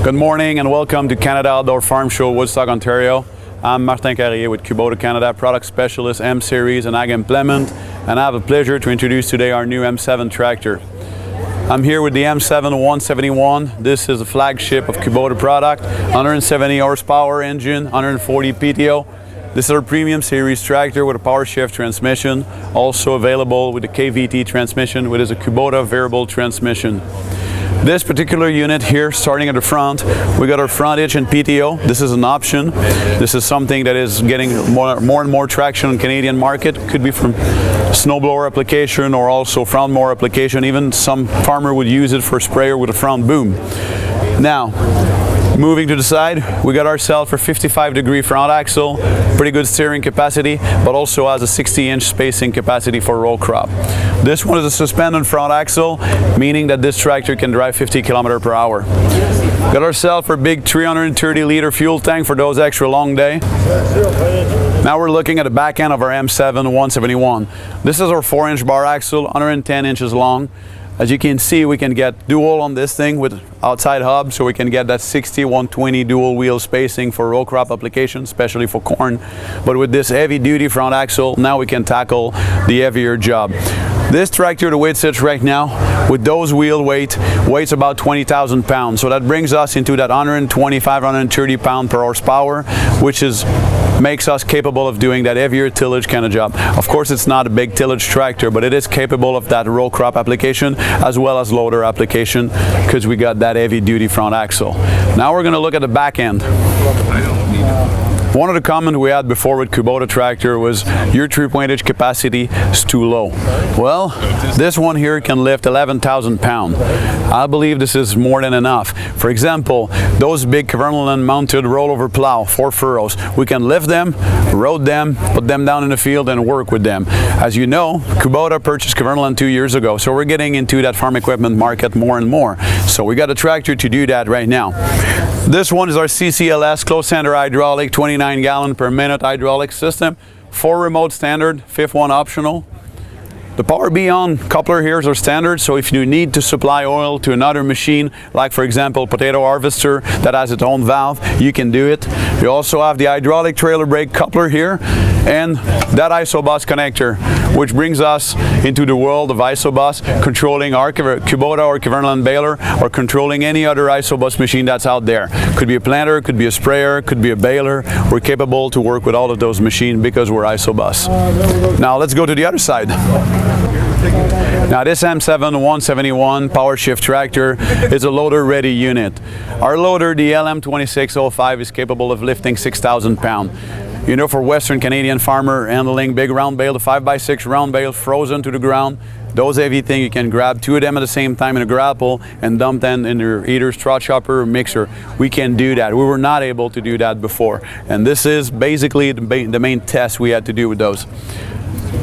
Good morning and welcome to Canada Outdoor Farm Show, Woodstock, Ontario. I'm Martin Carrier with Kubota Canada, Product Specialist, M Series and Ag Implement, and I have a pleasure to introduce today our new M7 tractor. I'm here with the M7 171. This is a flagship of Kubota product, 170 horsepower engine, 140 PTO. This is our premium series tractor with a power shift transmission, also available with a KVT transmission, which is a Kubota variable transmission. This particular unit here, starting at the front, we got our front hitch and PTO. This is an option. This is something that is getting more and more traction in the Canadian market. Could be from snowblower application or also front mower application. Even some farmer would use it for a sprayer with a front boom. Now, moving to the side, we got ourselves a 55-degree front axle, pretty good steering capacity, but also has a 60-inch spacing capacity for row crop. This one is a suspended front axle, meaning that this tractor can drive 50 km per hour. Got ourselves a big 330-liter fuel tank for those extra long day. Now we're looking at the back end of our M7 171. This is our 4-inch bar axle, 110 inches long. As you can see, we can get dual on this thing with outside hub, so we can get that 60-120 dual wheel spacing for row crop application, especially for corn. But with this heavy duty front axle, now we can tackle the heavier job. This tractor, the way it sits right now, with those wheel weights about 20,000 pounds. So that brings us into that 125, 130 pound per horsepower, which makes us capable of doing that heavier tillage kind of job. Of course, it's not a big tillage tractor, but it is capable of that row crop application as well as loader application because we got that heavy duty front axle. Now we're going to look at the back end. One of the comments we had before with Kubota tractor was your 3-point hitch capacity is too low. Well, this one here can lift 11,000 pounds. I believe this is more than enough. For example, those big Kverneland mounted rollover plow, 4 furrows, we can lift them, road them, put them down in the field and work with them. As you know, Kubota purchased Kverneland 2 years ago, so we're getting into that farm equipment market more and more. So we got a tractor to do that right now. This one is our CCLS closed center hydraulic 29 gallon per minute hydraulic system, 4 remote standard, 5th one optional. The Power Beyond coupler here is our standard, so if you need to supply oil to another machine, like for example potato harvester that has its own valve, you can do it. You also have the hydraulic trailer brake coupler here and that isobus connector, which brings us into the world of isobus, controlling our Kubota or Kverneland baler or controlling any other isobus machine that's out there. Could be a planter, could be a sprayer, could be a baler. We're capable to work with all of those machines because we're isobus. Now let's go to the other side. Now this M7 171 power shift tractor is a loader ready unit. Our loader, the LM2605, is capable of lifting 6,000 pounds. You know, for Western Canadian farmer handling big round bale, the 5x6 round bale frozen to the ground, those heavy things, you can grab 2 of them at the same time in a grapple and dump them in your either straw chopper or mixer. We can do that. We were not able to do that before. And this is basically the main test we had to do with those.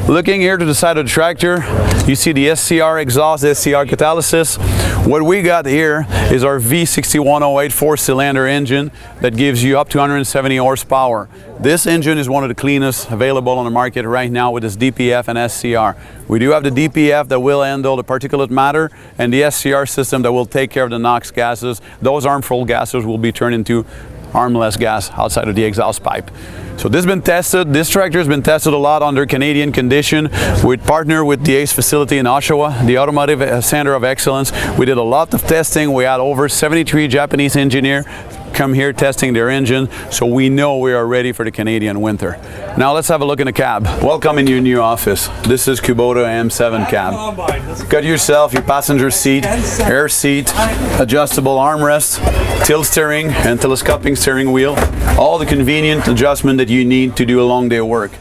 Looking here to the side of the tractor, you see the SCR exhaust, the SCR catalysis. What we got here is our V6108 4-cylinder engine that gives you up to 170 horsepower. This engine is one of the cleanest available on the market right now with this DPF and SCR. We do have the DPF that will handle the particulate matter and the SCR system that will take care of the NOx gases. Those harmful gases will be turned into harmless gas outside of the exhaust pipe. So this has been tested. This tractor has been tested a lot under Canadian condition. We partnered with the ACE facility in Oshawa, the Automotive Center of Excellence. We did a lot of testing. We had over 73 Japanese engineers come here testing their engine, so we know we are ready for the Canadian winter. Now let's have a look in the cab. Welcome in your new office. This is Kubota M7 cab. Got yourself your passenger seat, air seat, adjustable armrest, tilt steering and telescoping steering wheel. All the convenient adjustment that you need to do a long day of work.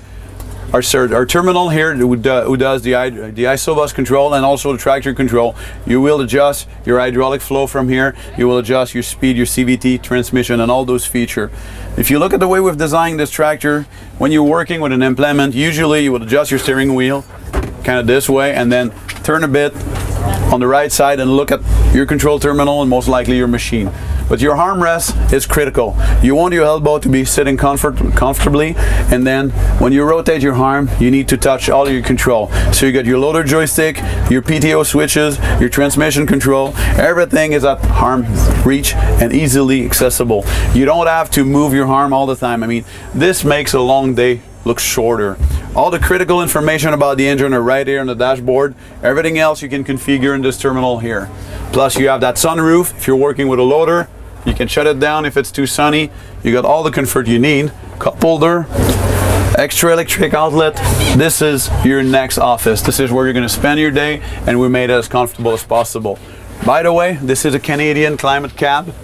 Our terminal here who does the isobus control and also the tractor control. You will adjust your hydraulic flow from here. You will adjust your speed, your CVT, transmission, and all those features. If you look at the way we've designed this tractor, when you're working with an implement, usually you would adjust your steering wheel kind of this way and then turn a bit, on the right side and look at your control terminal and most likely your machine. But your armrest is critical. You want your elbow to be sitting comfortably, and then when you rotate your arm, you need to touch all of your control. So you got your loader joystick, your PTO switches, your transmission control, everything is at arm reach and easily accessible. You don't have to move your arm all the time. I mean, this makes a long day look shorter. All the critical information about the engine are right here on the dashboard. Everything else you can configure in this terminal here. Plus you have that sunroof. If you're working with a loader, you can shut it down if it's too sunny. You got all the comfort you need. Cup holder, extra electric outlet. This is your next office. This is where you're going to spend your day, and we made it as comfortable as possible. By the way, this is a Canadian climate cab.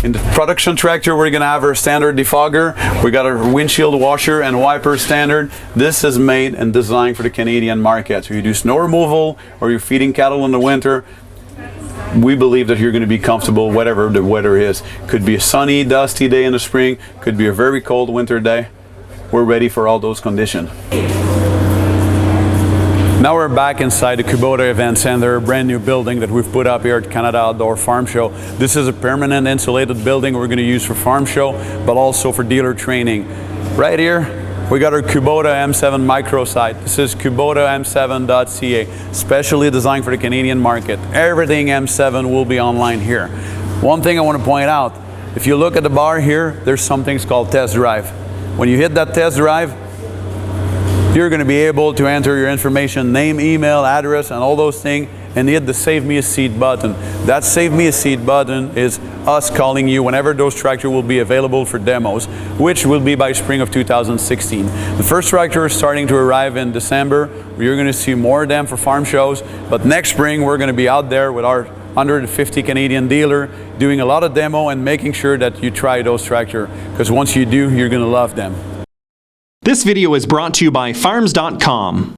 In the production tractor, we're going to have our standard defogger. We got our windshield washer and wiper standard. This is made and designed for the Canadian market. So you do snow removal or you're feeding cattle in the winter, we believe that you're going to be comfortable whatever the weather is. Could be a sunny, dusty day in the spring, could be a very cold winter day. We're ready for all those conditions. Now we're back inside the Kubota Event Center, a brand new building that we've put up here at Canada Outdoor Farm Show. This is a permanent insulated building we're going to use for farm show, but also for dealer training. Right here, we got our Kubota M7 microsite. This is Kubota M7.ca, specially designed for the Canadian market. Everything M7 will be online here. One thing I want to point out, if you look at the bar here, there's some things called test drive. When you hit that test drive, you're going to be able to enter your information, name, email, address, and all those things, and hit the Save Me a Seat button. That Save Me a Seat button is us calling you whenever those tractors will be available for demos, which will be by spring of 2016. The first tractor is starting to arrive in December. You're going to see more of them for farm shows, but next spring we're going to be out there with our 150 Canadian dealer doing a lot of demo and making sure that you try those tractors, because once you do, you're going to love them. This video is brought to you by Farms.com.